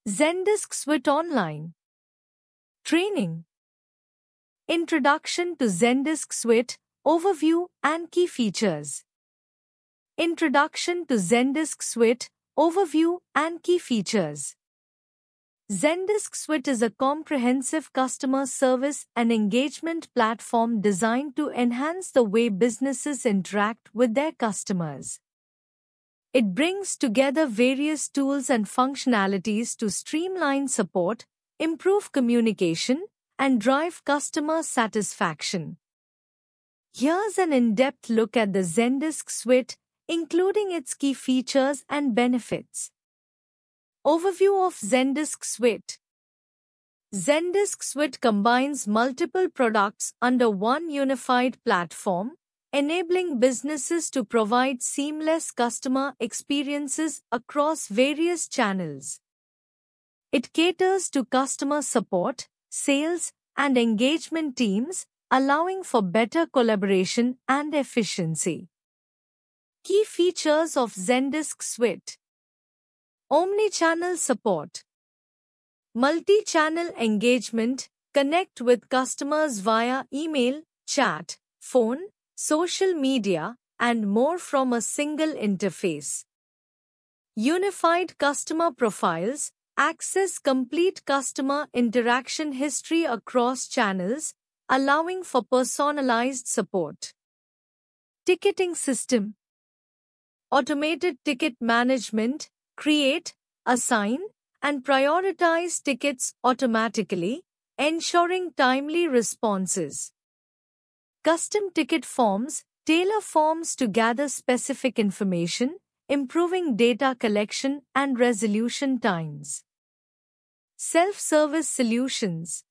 Zendesk Suite Online Training. Introduction to Zendesk Suite, Overview and Key Features. Introduction to Zendesk Suite, Overview and Key Features. Zendesk Suite is a comprehensive customer service and engagement platform designed to enhance the way businesses interact with their customers. It brings together various tools and functionalities to streamline support, improve communication, and drive customer satisfaction. Here's an in-depth look at the Zendesk Suite, including its key features and benefits. Overview of Zendesk Suite. Zendesk Suite combines multiple products under one unified platform, enabling businesses to provide seamless customer experiences across various channels. It caters to customer support, sales, and engagement teams, allowing for better collaboration and efficiency. Key features of Zendesk Suite. Omnichannel support. Multi-channel engagement. Connect with customers via email, chat, phone, social media, and more from a single interface. Unified customer profiles. Access complete customer interaction history across channels, allowing for personalized support. Ticketing system. Automated ticket management. Create, assign, and prioritize tickets automatically, ensuring timely responses. Custom ticket forms. Tailor forms to gather specific information, improving data collection and resolution times. Self-service solutions.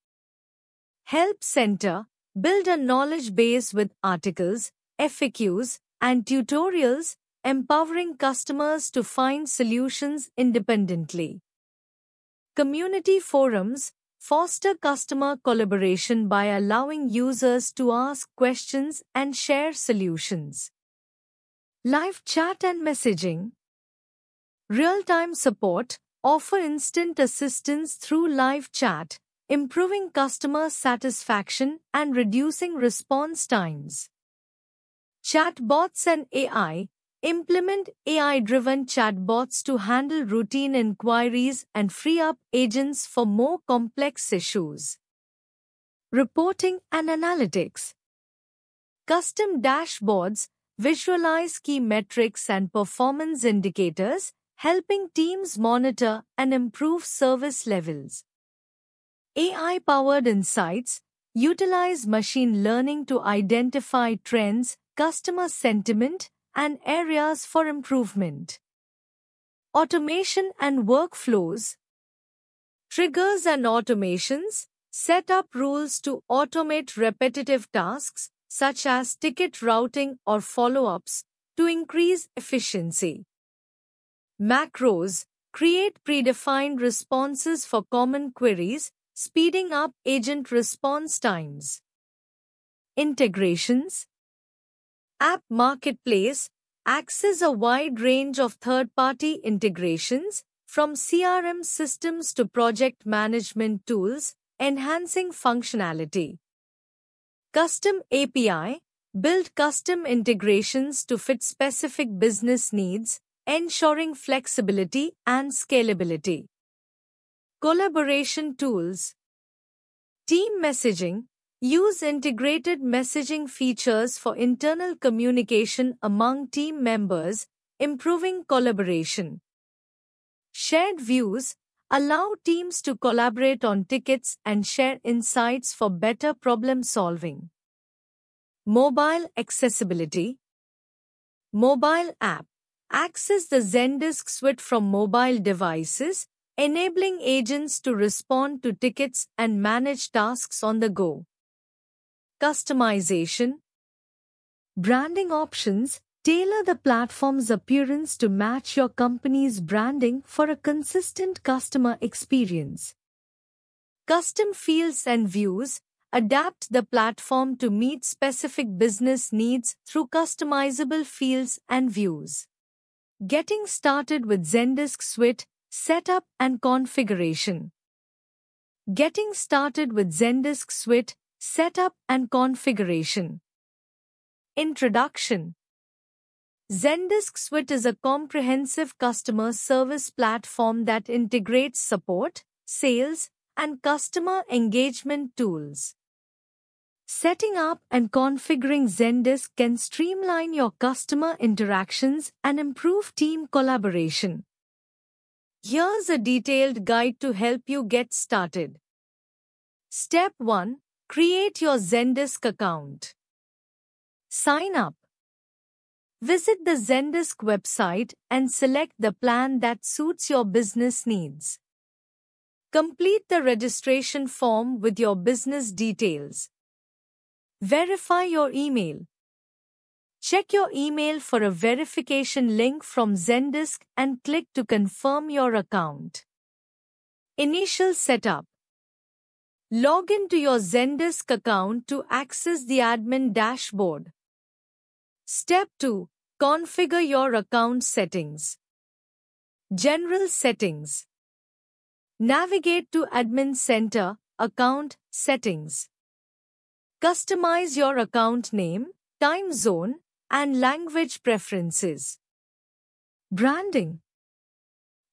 Help Center. Build a knowledge base with articles, FAQs, and tutorials, empowering customers to find solutions independently. Community forums. Foster customer collaboration by allowing users to ask questions and share solutions. Live chat and messaging. Real-time support. Offer instant assistance through live chat, improving customer satisfaction and reducing response times. Chatbots and AI. Implement AI-driven chatbots to handle routine inquiries and free up agents for more complex issues. Reporting and analytics. Custom dashboards. Visualize key metrics and performance indicators, helping teams monitor and improve service levels. AI-powered insights. Utilize machine learning to identify trends, customer sentiment, and areas for improvement. Automation and workflows. Triggers and automations. Set up rules to automate repetitive tasks, such as ticket routing or follow-ups, to increase efficiency. Macros. Create predefined responses for common queries, speeding up agent response times. Integrations. App Marketplace. Access a wide range of third-party integrations, from CRM systems to project management tools, enhancing functionality. Custom API. Build custom integrations to fit specific business needs, ensuring flexibility and scalability. Collaboration tools. Team messaging. Use integrated messaging features for internal communication among team members, improving collaboration. Shared views. Allow teams to collaborate on tickets and share insights for better problem solving. Mobile accessibility. Mobile app. Access the Zendesk Suite from mobile devices, enabling agents to respond to tickets and manage tasks on the go. Customization. Branding options. Tailor the platform's appearance to match your company's branding for a consistent customer experience. Custom fields and views. Adapt the platform to meet specific business needs through customizable fields and views. Getting started with Zendesk Suite. Setup and configuration. Getting started with Zendesk Suite, setup and configuration. Introduction. Zendesk Suite is a comprehensive customer service platform that integrates support, sales, and customer engagement tools. Setting up and configuring Zendesk can streamline your customer interactions and improve team collaboration. Here's a detailed guide to help you get started. Step 1. Create your Zendesk account. Sign up. Visit the Zendesk website and select the plan that suits your business needs. Complete the registration form with your business details. Verify your email. Check your email for a verification link from Zendesk and click to confirm your account. Initial setup. Log into your Zendesk account to access the admin dashboard. Step 2. Configure your account settings. General settings. Navigate to Admin Center, Account Settings. Customize your account name, time zone, and language preferences. Branding.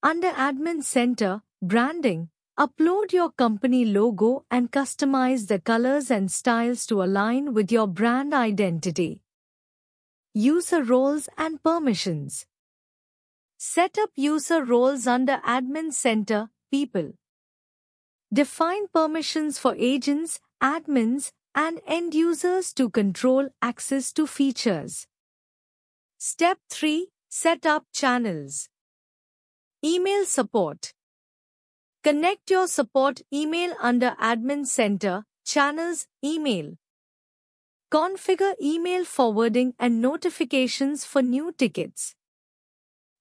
Under Admin Center, Branding, upload your company logo and customize the colors and styles to align with your brand identity. User roles and permissions. Set up user roles under Admin Center, People. Define permissions for agents, admins, and end users to control access to features. Step 3. Set up channels. Email support. Connect your support email under Admin Center, Channels, Email. Configure email forwarding and notifications for new tickets.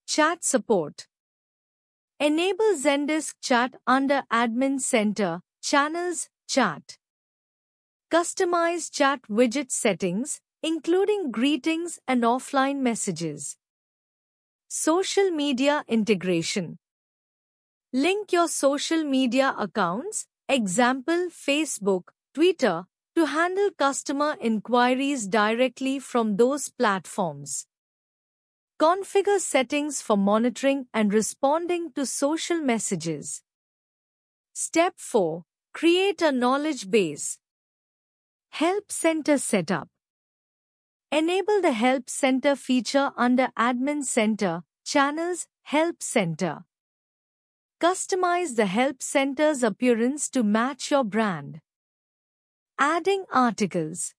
Chat support. Enable Zendesk Chat under Admin Center, Channels, Chat. Customize chat widget settings, including greetings and offline messages. Social media integration. Link your social media accounts, example Facebook, Twitter, to handle customer inquiries directly from those platforms. Configure settings for monitoring and responding to social messages. Step 4. Create a knowledge base. Help Center setup. Enable the Help Center feature under Admin Center, Channels, Help Center. Customize the Help Center's appearance to match your brand. Adding articles.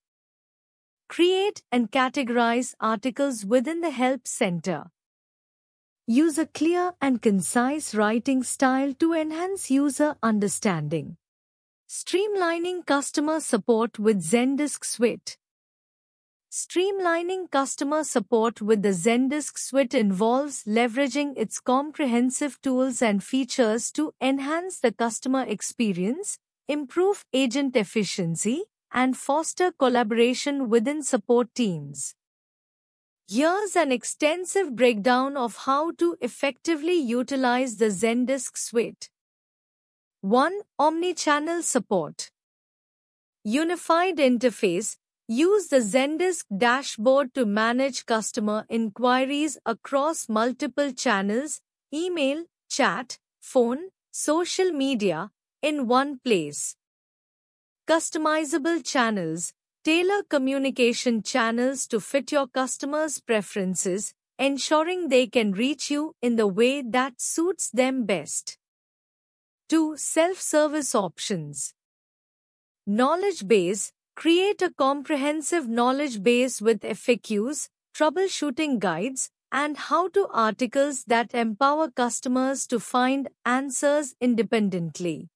Create and categorize articles within the Help Center. Use a clear and concise writing style to enhance user understanding. Streamlining customer support with Zendesk Suite. Streamlining customer support with the Zendesk Suite involves leveraging its comprehensive tools and features to enhance the customer experience, improve agent efficiency, and foster collaboration within support teams. Here's an extensive breakdown of how to effectively utilize the Zendesk Suite. 1. Omnichannel support. Unified interface. Use the Zendesk dashboard to manage customer inquiries across multiple channels, email, chat, phone, social media, in one place. Customizable channels. Tailor communication channels to fit your customers' preferences, ensuring they can reach you in the way that suits them best. 2. Self-service options. Knowledge base. Create a comprehensive knowledge base with FAQs, troubleshooting guides, and how-to articles that empower customers to find answers independently.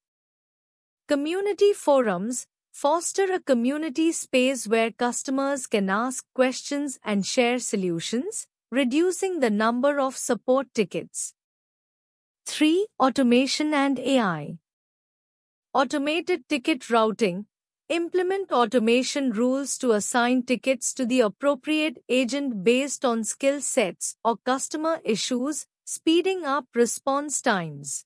Community forums. Foster a community space where customers can ask questions and share solutions, reducing the number of support tickets. 3. Automation and AI. Automated ticket routing. Implement automation rules to assign tickets to the appropriate agent based on skill sets or customer issues, speeding up response times.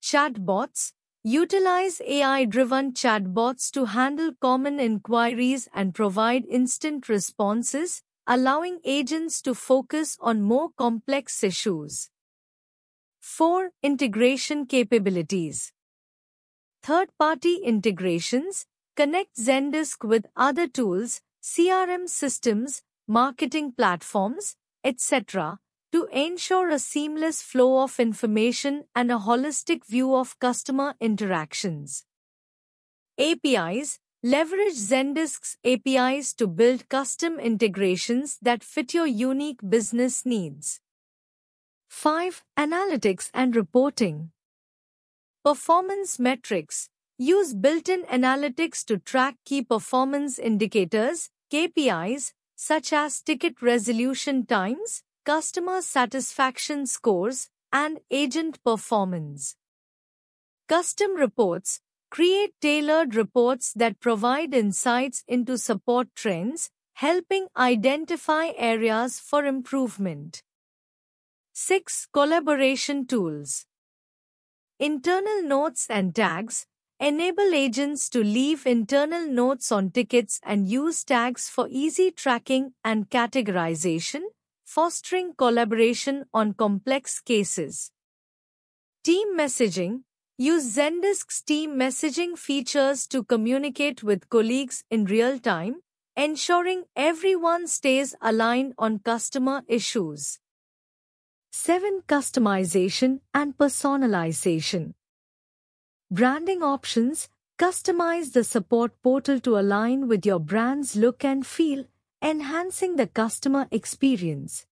Chatbots. Utilize AI-driven chatbots to handle common inquiries and provide instant responses, allowing agents to focus on more complex issues. 4. Integration capabilities. Third-party integrations. Connect Zendesk with other tools, CRM systems, marketing platforms, etc., to ensure a seamless flow of information and a holistic view of customer interactions. APIs. Leverage Zendesk's APIs to build custom integrations that fit your unique business needs. 5. Analytics and reporting. Performance metrics. Use built-in analytics to track key performance indicators, KPIs, such as ticket resolution times, customer satisfaction scores, and agent performance. Custom reports. Create tailored reports that provide insights into support trends, helping identify areas for improvement. 6. Collaboration tools. Internal notes and tags. Enable agents to leave internal notes on tickets and use tags for easy tracking and categorization, fostering collaboration on complex cases. Team messaging. Use Zendesk's team messaging features to communicate with colleagues in real time, ensuring everyone stays aligned on customer issues. 7. Customization and personalization. Branding options. Customize the support portal to align with your brand's look and feel, enhancing the customer experience.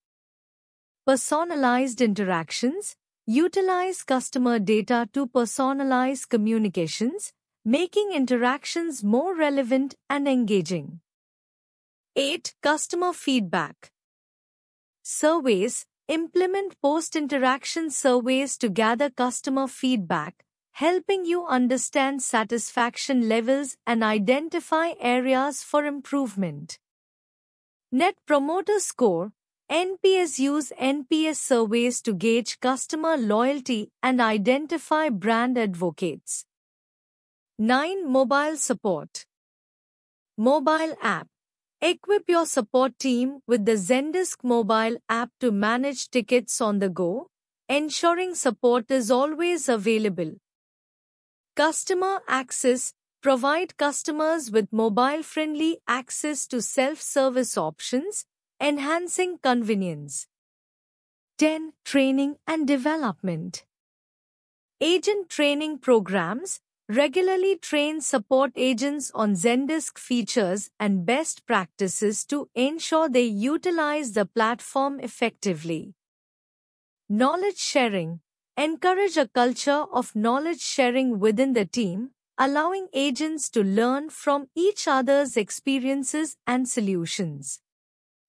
Personalized interactions. Utilize customer data to personalize communications, making interactions more relevant and engaging. 8. Customer feedback. Surveys. Implement post-interaction surveys to gather customer feedback, helping you understand satisfaction levels and identify areas for improvement. Net Promoter Score. NPS. Use NPS surveys to gauge customer loyalty and identify brand advocates. 9. Mobile support. Mobile app. Equip your support team with the Zendesk mobile app to manage tickets on the go, ensuring support is always available. Customer access. Provide customers with mobile-friendly access to self-service options, enhancing convenience. 10. Training and development. Agent training programs. Regularly train support agents on Zendesk features and best practices to ensure they utilize the platform effectively. Knowledge sharing. Encourage a culture of knowledge sharing within the team, allowing agents to learn from each other's experiences and solutions.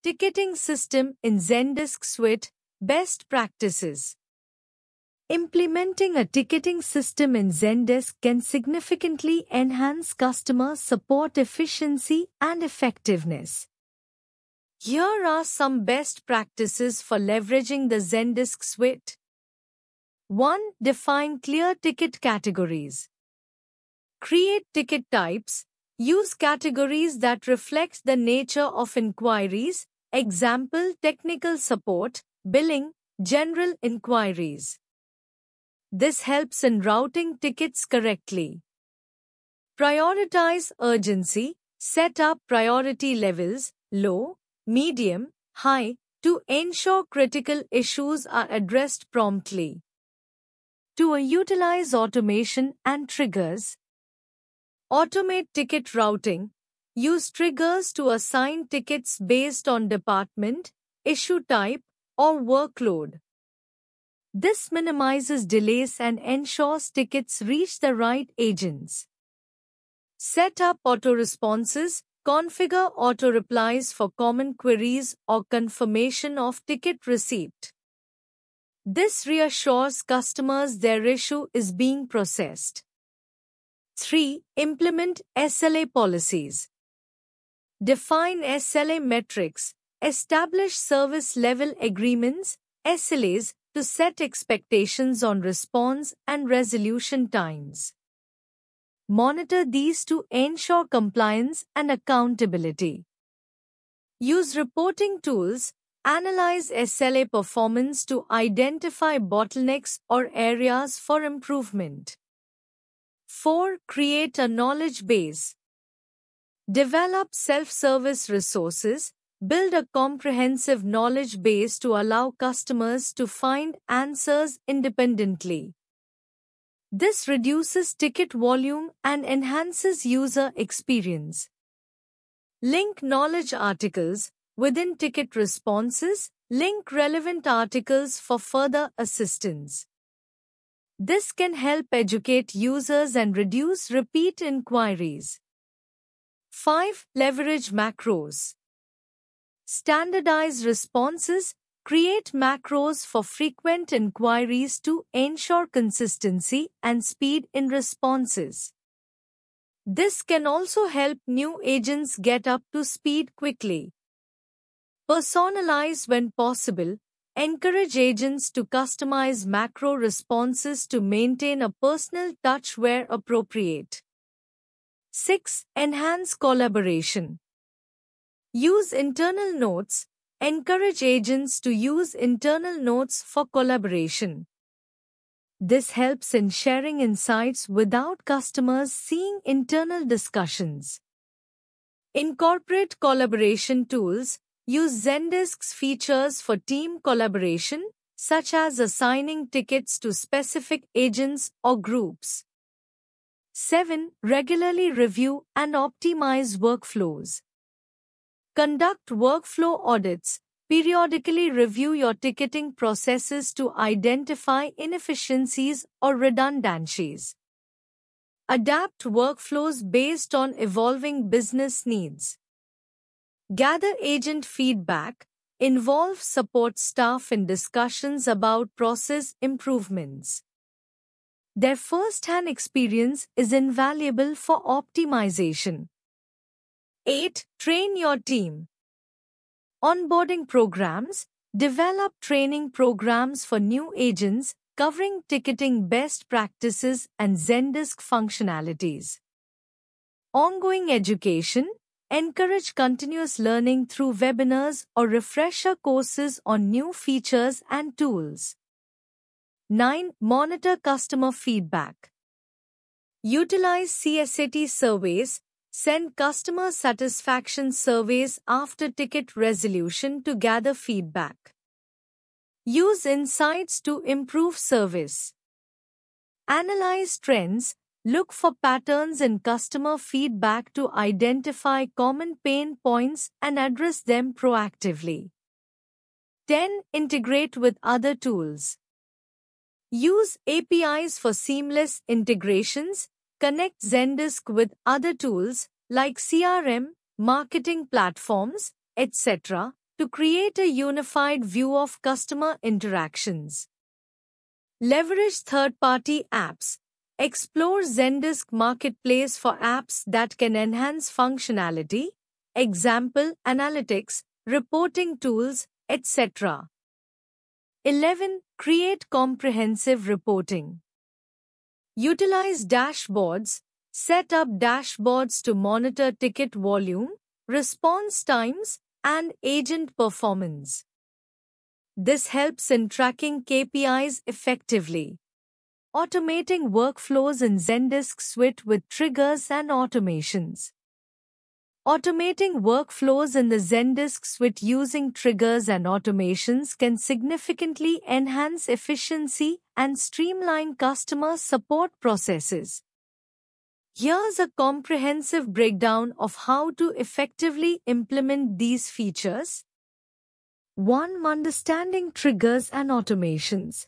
Ticketing system in Zendesk Suite. Best practices. Implementing a ticketing system in Zendesk can significantly enhance customer support efficiency and effectiveness. Here are some best practices for leveraging the Zendesk Suite. 1. Define clear ticket categories. Create ticket types. Use categories that reflect the nature of inquiries, example technical support, billing, general inquiries. This helps in routing tickets correctly. Prioritize urgency. Set up priority levels, low, medium, high, to ensure critical issues are addressed promptly. 2. Utilize automation and triggers. Automate ticket routing. Use triggers to assign tickets based on department, issue type, or workload. This minimizes delays and ensures tickets reach the right agents. Set up auto-responses. Configure auto-replies for common queries or confirmation of ticket receipt. This reassures customers their issue is being processed. 3. Implement SLA policies. Define SLA metrics. Establish service level agreements, SLAs, to set expectations on response and resolution times. Monitor these to ensure compliance and accountability. Use reporting tools. Analyze SLA performance to identify bottlenecks or areas for improvement. 4. Create a knowledge base. Develop self-service resources. Build a comprehensive knowledge base to allow customers to find answers independently. This reduces ticket volume and enhances user experience. Link knowledge articles. Within ticket responses, link relevant articles for further assistance. This can help educate users and reduce repeat inquiries. 5. Leverage macros. Standardize responses. Create macros for frequent inquiries to ensure consistency and speed in responses. This can also help new agents get up to speed quickly. Personalize when possible. Encourage agents to customize macro responses to maintain a personal touch where appropriate. 6. Enhance collaboration. Use internal notes. Encourage agents to use internal notes for collaboration. This helps in sharing insights without customers seeing internal discussions. Incorporate collaboration tools. Use Zendisk's features for team collaboration, such as assigning tickets to specific agents or groups. 7. Regularly review and optimize workflows. Conduct workflow audits. Periodically review your ticketing processes to identify inefficiencies or redundancies. Adapt workflows based on evolving business needs. Gather agent feedback. Involve support staff in discussions about process improvements. Their first-hand experience is invaluable for optimization. 8. Train your team. Onboarding programs. Develop training programs for new agents covering ticketing best practices and Zendisk functionalities. Ongoing education. Encourage continuous learning through webinars or refresher courses on new features and tools. 9. Monitor customer feedback. Utilize CSAT surveys. Send customer satisfaction surveys after ticket resolution to gather feedback. Use insights to improve service. Analyze trends. Look for patterns in customer feedback to identify common pain points and address them proactively. 10. Integrate with other tools. Use APIs for seamless integrations. Connect Zendisk with other tools like CRM, marketing platforms, etc. to create a unified view of customer interactions. Leverage third-party apps. Explore Zendisk Marketplace for apps that can enhance functionality, example analytics, reporting tools, etc. 11. Create comprehensive reporting. Utilize dashboards. Set up dashboards to monitor ticket volume, response times, and agent performance. This helps in tracking KPIs effectively. Automating workflows in Zendisk Suite with triggers and automations. Automating workflows in the Zendisk Suite using triggers and automations can significantly enhance efficiency and streamline customer support processes. Here's a comprehensive breakdown of how to effectively implement these features. 1. Understanding triggers and automations.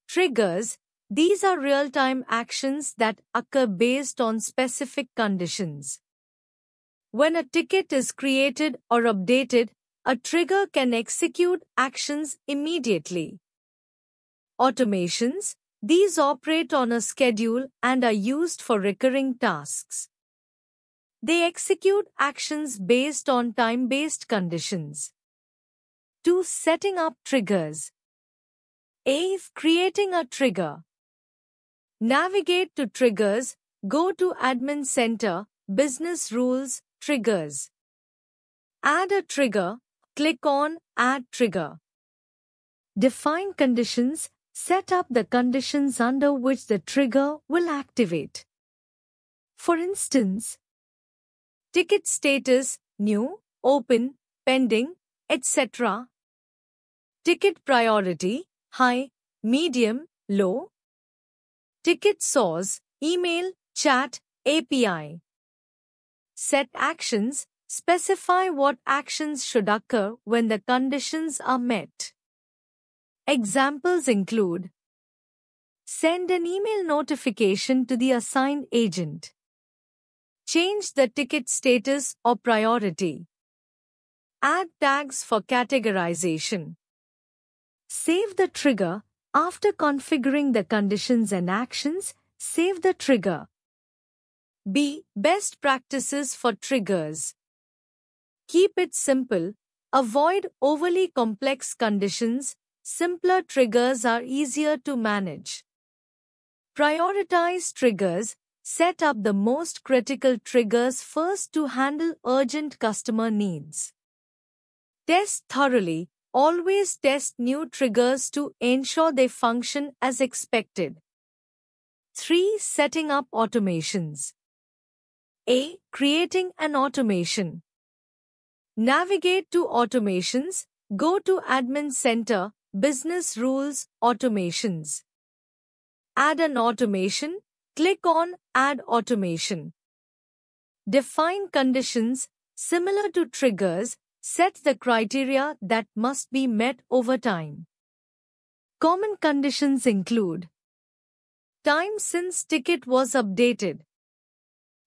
Triggers. These are real-time actions that occur based on specific conditions. When a ticket is created or updated, a trigger can execute actions immediately. Automations. These operate on a schedule and are used for recurring tasks. They execute actions based on time-based conditions. 2. Setting up triggers. A. Creating a trigger. Navigate to Triggers, go to Admin Center, Business Rules, Triggers. Add a trigger, click on Add Trigger. Define conditions, set up the conditions under which the trigger will activate. For instance, ticket status, new, open, pending, etc. Ticket priority, high, medium, low. Ticket source, email, chat, API. Set actions, specify what actions should occur when the conditions are met. Examples include: send an email notification to the assigned agent. Change the ticket status or priority. Add tags for categorization. Save the trigger. After configuring the conditions and actions, save the trigger. B. Best practices for triggers. Keep it simple. Avoid overly complex conditions. Simpler triggers are easier to manage. Prioritize triggers. Set up the most critical triggers first to handle urgent customer needs. Test thoroughly. Always test new triggers to ensure they function as expected. 3. Setting up automations. A. Creating an automation. Navigate to Automations, go to Admin Center, Business Rules, Automations. Add an automation, click on Add Automation. Define conditions, similar to triggers, set the criteria that must be met over time. Common conditions include: time since ticket was updated,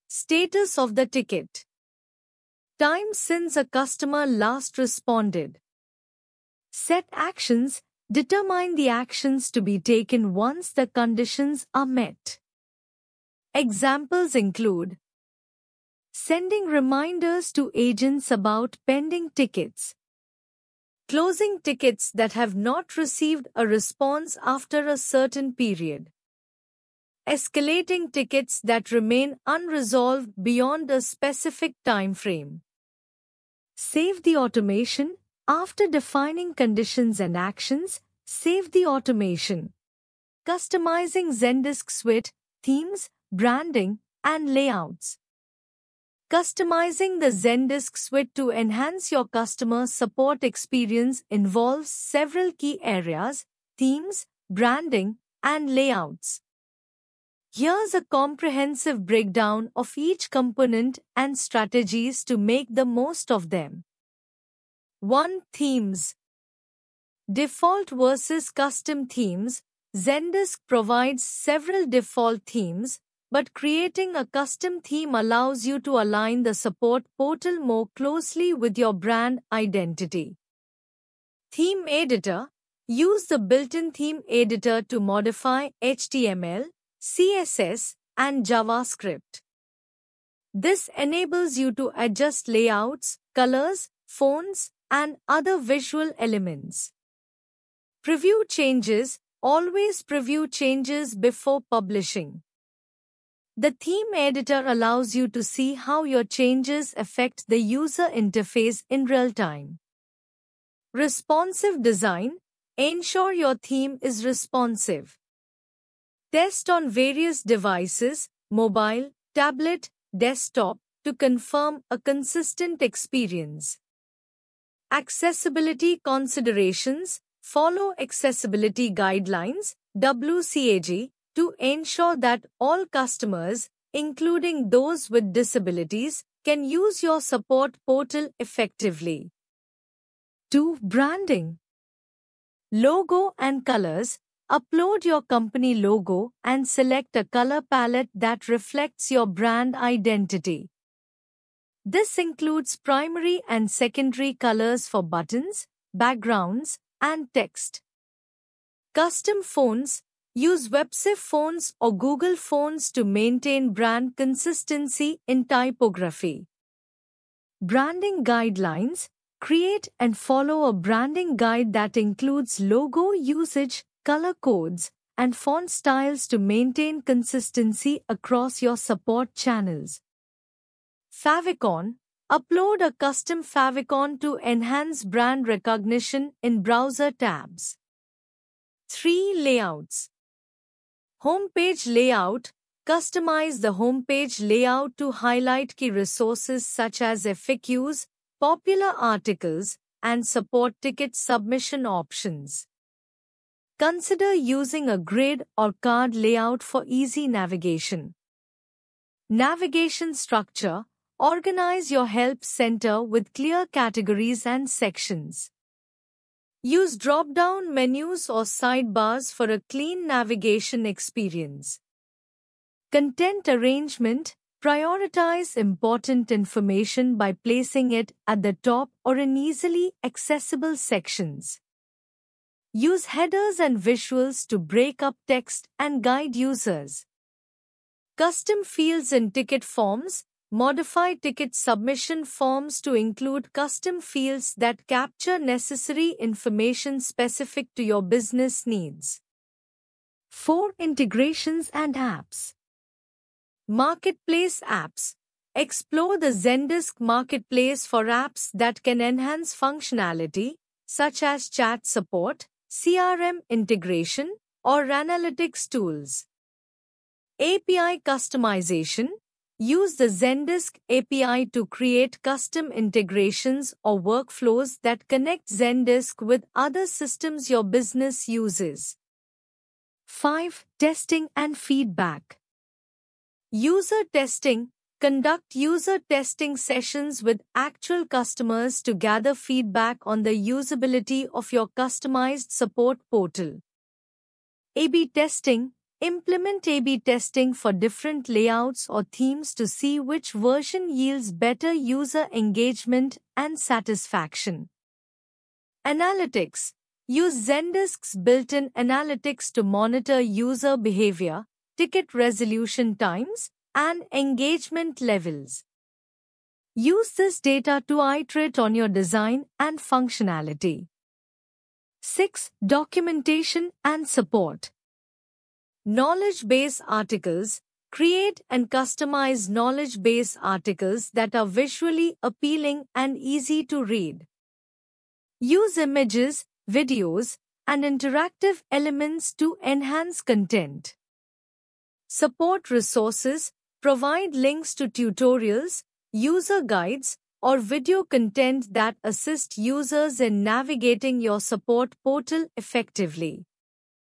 status of the ticket, time since a customer last responded. Set actions, determine the actions to be taken once the conditions are met. Examples include: sending reminders to agents about pending tickets, closing tickets that have not received a response after a certain period, escalating tickets that remain unresolved beyond a specific time frame. Save the automation. After defining conditions and actions, save the automation. Customizing Zendesk Suite, themes, branding, and layouts. Customizing the Zendesk Suite to enhance your customer support experience involves several key areas: themes, branding, and layouts. Here's a comprehensive breakdown of each component and strategies to make the most of them. 1. Themes. Default versus custom themes. Zendesk provides several default themes, but creating a custom theme allows you to align the support portal more closely with your brand identity. Theme Editor. Use the built-in theme editor to modify HTML, CSS, and JavaScript. This enables you to adjust layouts, colors, fonts, and other visual elements. Preview changes. Always preview changes before publishing. The theme editor allows you to see how your changes affect the user interface in real time. Responsive design. Ensure your theme is responsive. Test on various devices, mobile, tablet, desktop, to confirm a consistent experience. Accessibility considerations. Follow accessibility guidelines, WCAG, to ensure that all customers, including those with disabilities, can use your support portal effectively. 2. Branding. Logo and colors. Upload your company logo and select a color palette that reflects your brand identity. This includes primary and secondary colors for buttons, backgrounds, and text. Custom fonts. Use WebSIF fonts or Google fonts to maintain brand consistency in typography. Branding guidelines. Create and follow a branding guide that includes logo usage, color codes, and font styles to maintain consistency across your support channels. Favicon. Upload a custom favicon to enhance brand recognition in browser tabs. 3. Layouts. Homepage layout. Customize the homepage layout to highlight key resources such as FAQs, popular articles, and support ticket submission options. Consider using a grid or card layout for easy navigation. Navigation structure. Organize your help center with clear categories and sections. Use drop-down menus or sidebars for a clean navigation experience. Content arrangement. Prioritize important information by placing it at the top or in easily accessible sections. Use headers and visuals to break up text and guide users. Custom fields in ticket forms. Modify ticket submission forms to include custom fields that capture necessary information specific to your business needs. 4. Integrations and apps. Marketplace apps. Explore the Zendesk Marketplace for apps that can enhance functionality, such as chat support, CRM integration, or analytics tools. API customization. Use the Zendesk API to create custom integrations or workflows that connect Zendesk with other systems your business uses. 5. Testing and feedback. User testing. Conduct user testing sessions with actual customers to gather feedback on the usability of your customized support portal. A/B testing. Implement A/B testing for different layouts or themes to see which version yields better user engagement and satisfaction. Analytics. Use Zendesk's built-in analytics to monitor user behavior, ticket resolution times, and engagement levels. Use this data to iterate on your design and functionality. 6. Documentation and support. Knowledge base articles. Create and customize knowledge base articles that are visually appealing and easy to read. Use images, videos, and interactive elements to enhance content. Support resources. Provide links to tutorials, user guides, or video content that assist users in navigating your support portal effectively.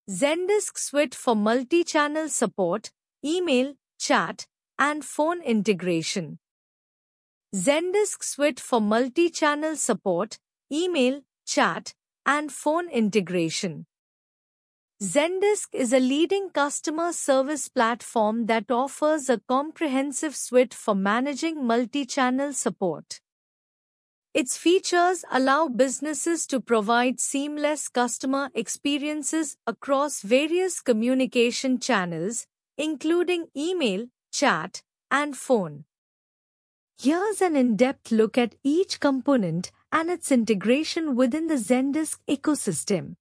Zendesk Suite for multi-channel support, email, chat, and phone integration. Zendesk Suite for multi-channel support, email, chat, and phone integration. Zendesk is a leading customer service platform that offers a comprehensive suite for managing multi-channel support. Its features allow businesses to provide seamless customer experiences across various communication channels, including email, chat, and phone. Here's an in-depth look at each component and its integration within the Zendesk ecosystem.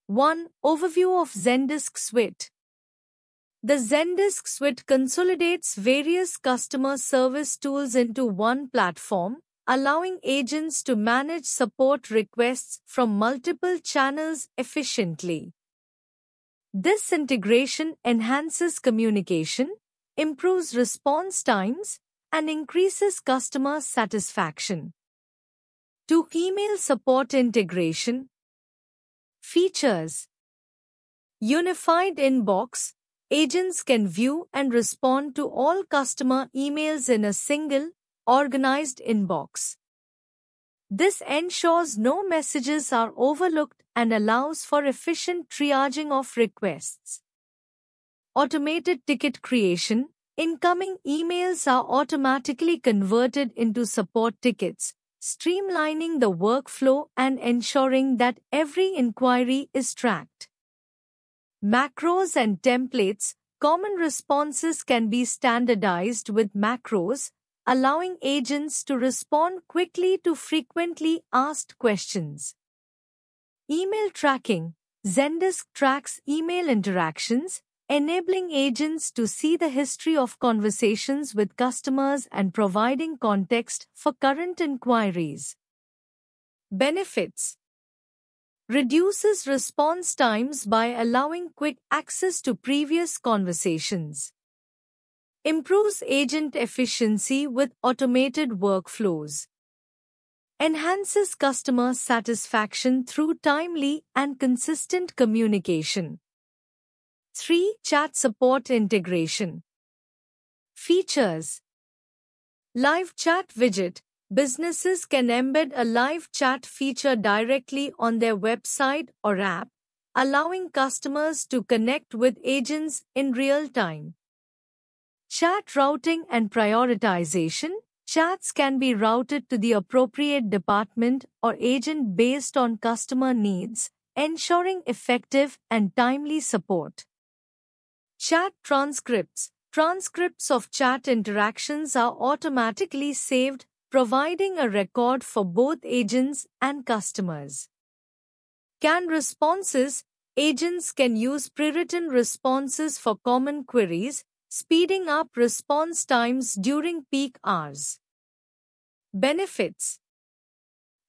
1. Overview of Zendesk Suite. The Zendesk Suite consolidates various customer service tools into one platform, allowing agents to manage support requests from multiple channels efficiently. This integration enhances communication, improves response times, and increases customer satisfaction. 2. Email support integration. Features. Unified inbox. Agents can view and respond to all customer emails in a single, organized inbox. This ensures no messages are overlooked and allows for efficient triaging of requests. Automated ticket creation. Incoming emails are automatically converted into support tickets, streamlining the workflow and ensuring that every inquiry is tracked. Macros and templates. Common responses can be standardized with macros, allowing agents to respond quickly to frequently asked questions. Email tracking. Zendesk tracks email interactions, enabling agents to see the history of conversations with customers and providing context for current inquiries. Benefits: reduces response times by allowing quick access to previous conversations. Improves agent efficiency with automated workflows. Enhances customer satisfaction through timely and consistent communication. 3. Chat support integration. Features: live chat widget. Businesses can embed a live chat feature directly on their website or app, allowing customers to connect with agents in real time. Chat routing and prioritization. Chats can be routed to the appropriate department or agent based on customer needs, ensuring effective and timely support. Chat transcripts. Transcripts of chat interactions are automatically saved, providing a record for both agents and customers. Canned responses. Agents can use pre-written responses for common queries, speeding up response times during peak hours. Benefits: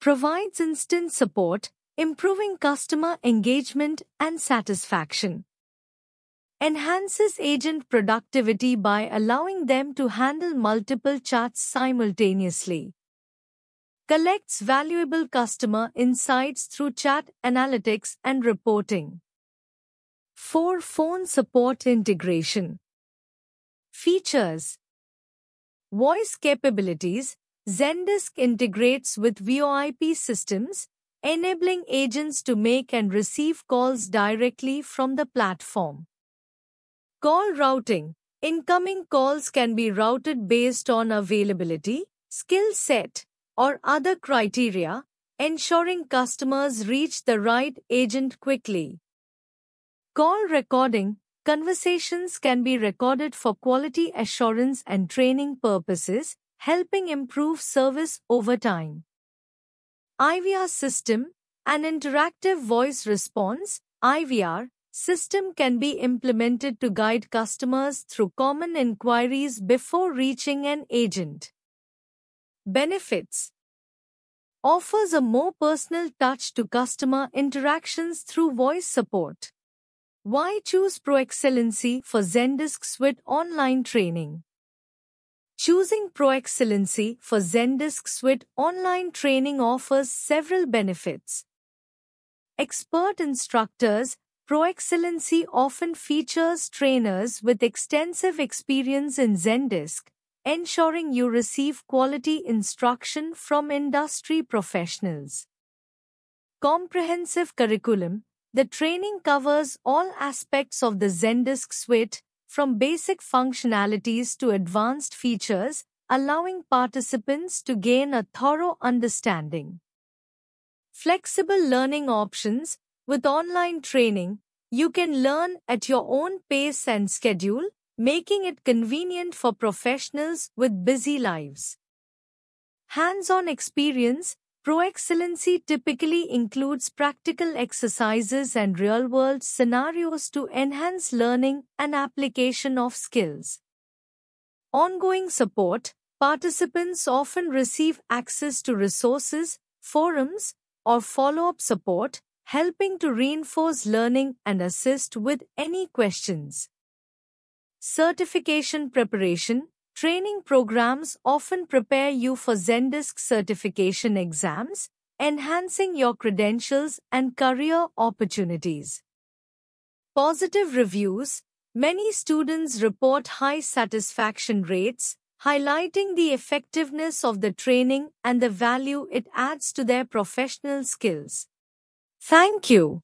provides instant support, improving customer engagement and satisfaction. Enhances agent productivity by allowing them to handle multiple chats simultaneously. Collects valuable customer insights through chat analytics and reporting. 4. Phone support integration. Features: voice capabilities. Zendesk integrates with VoIP systems, enabling agents to make and receive calls directly from the platform. Call routing. Incoming calls can be routed based on availability, skill set, or other criteria, ensuring customers reach the right agent quickly. Call recording. Conversations can be recorded for quality assurance and training purposes, helping improve service over time. IVR system. An interactive voice response (IVR) system can be implemented to guide customers through common inquiries before reaching an agent. Benefits: offers a more personal touch to customer interactions through voice support. Why choose ProExcellency for Zendesk Suite online training? Choosing ProExcellency for Zendesk Suite online training offers several benefits. Expert instructors. ProExcellency often features trainers with extensive experience in Zendesk, ensuring you receive quality instruction from industry professionals. Comprehensive curriculum. The training covers all aspects of the Zendesk Suite, from basic functionalities to advanced features, allowing participants to gain a thorough understanding. Flexible learning options. With online training, you can learn at your own pace and schedule, making it convenient for professionals with busy lives. Hands-on experience. ProExcellency typically includes practical exercises and real-world scenarios to enhance learning and application of skills. Ongoing support. Participants often receive access to resources, forums, or follow-up support, helping to reinforce learning and assist with any questions. Certification preparation. Training programs often prepare you for Zendesk certification exams, enhancing your credentials and career opportunities. Positive reviews. Many students report high satisfaction rates, highlighting the effectiveness of the training and the value it adds to their professional skills. Thank you.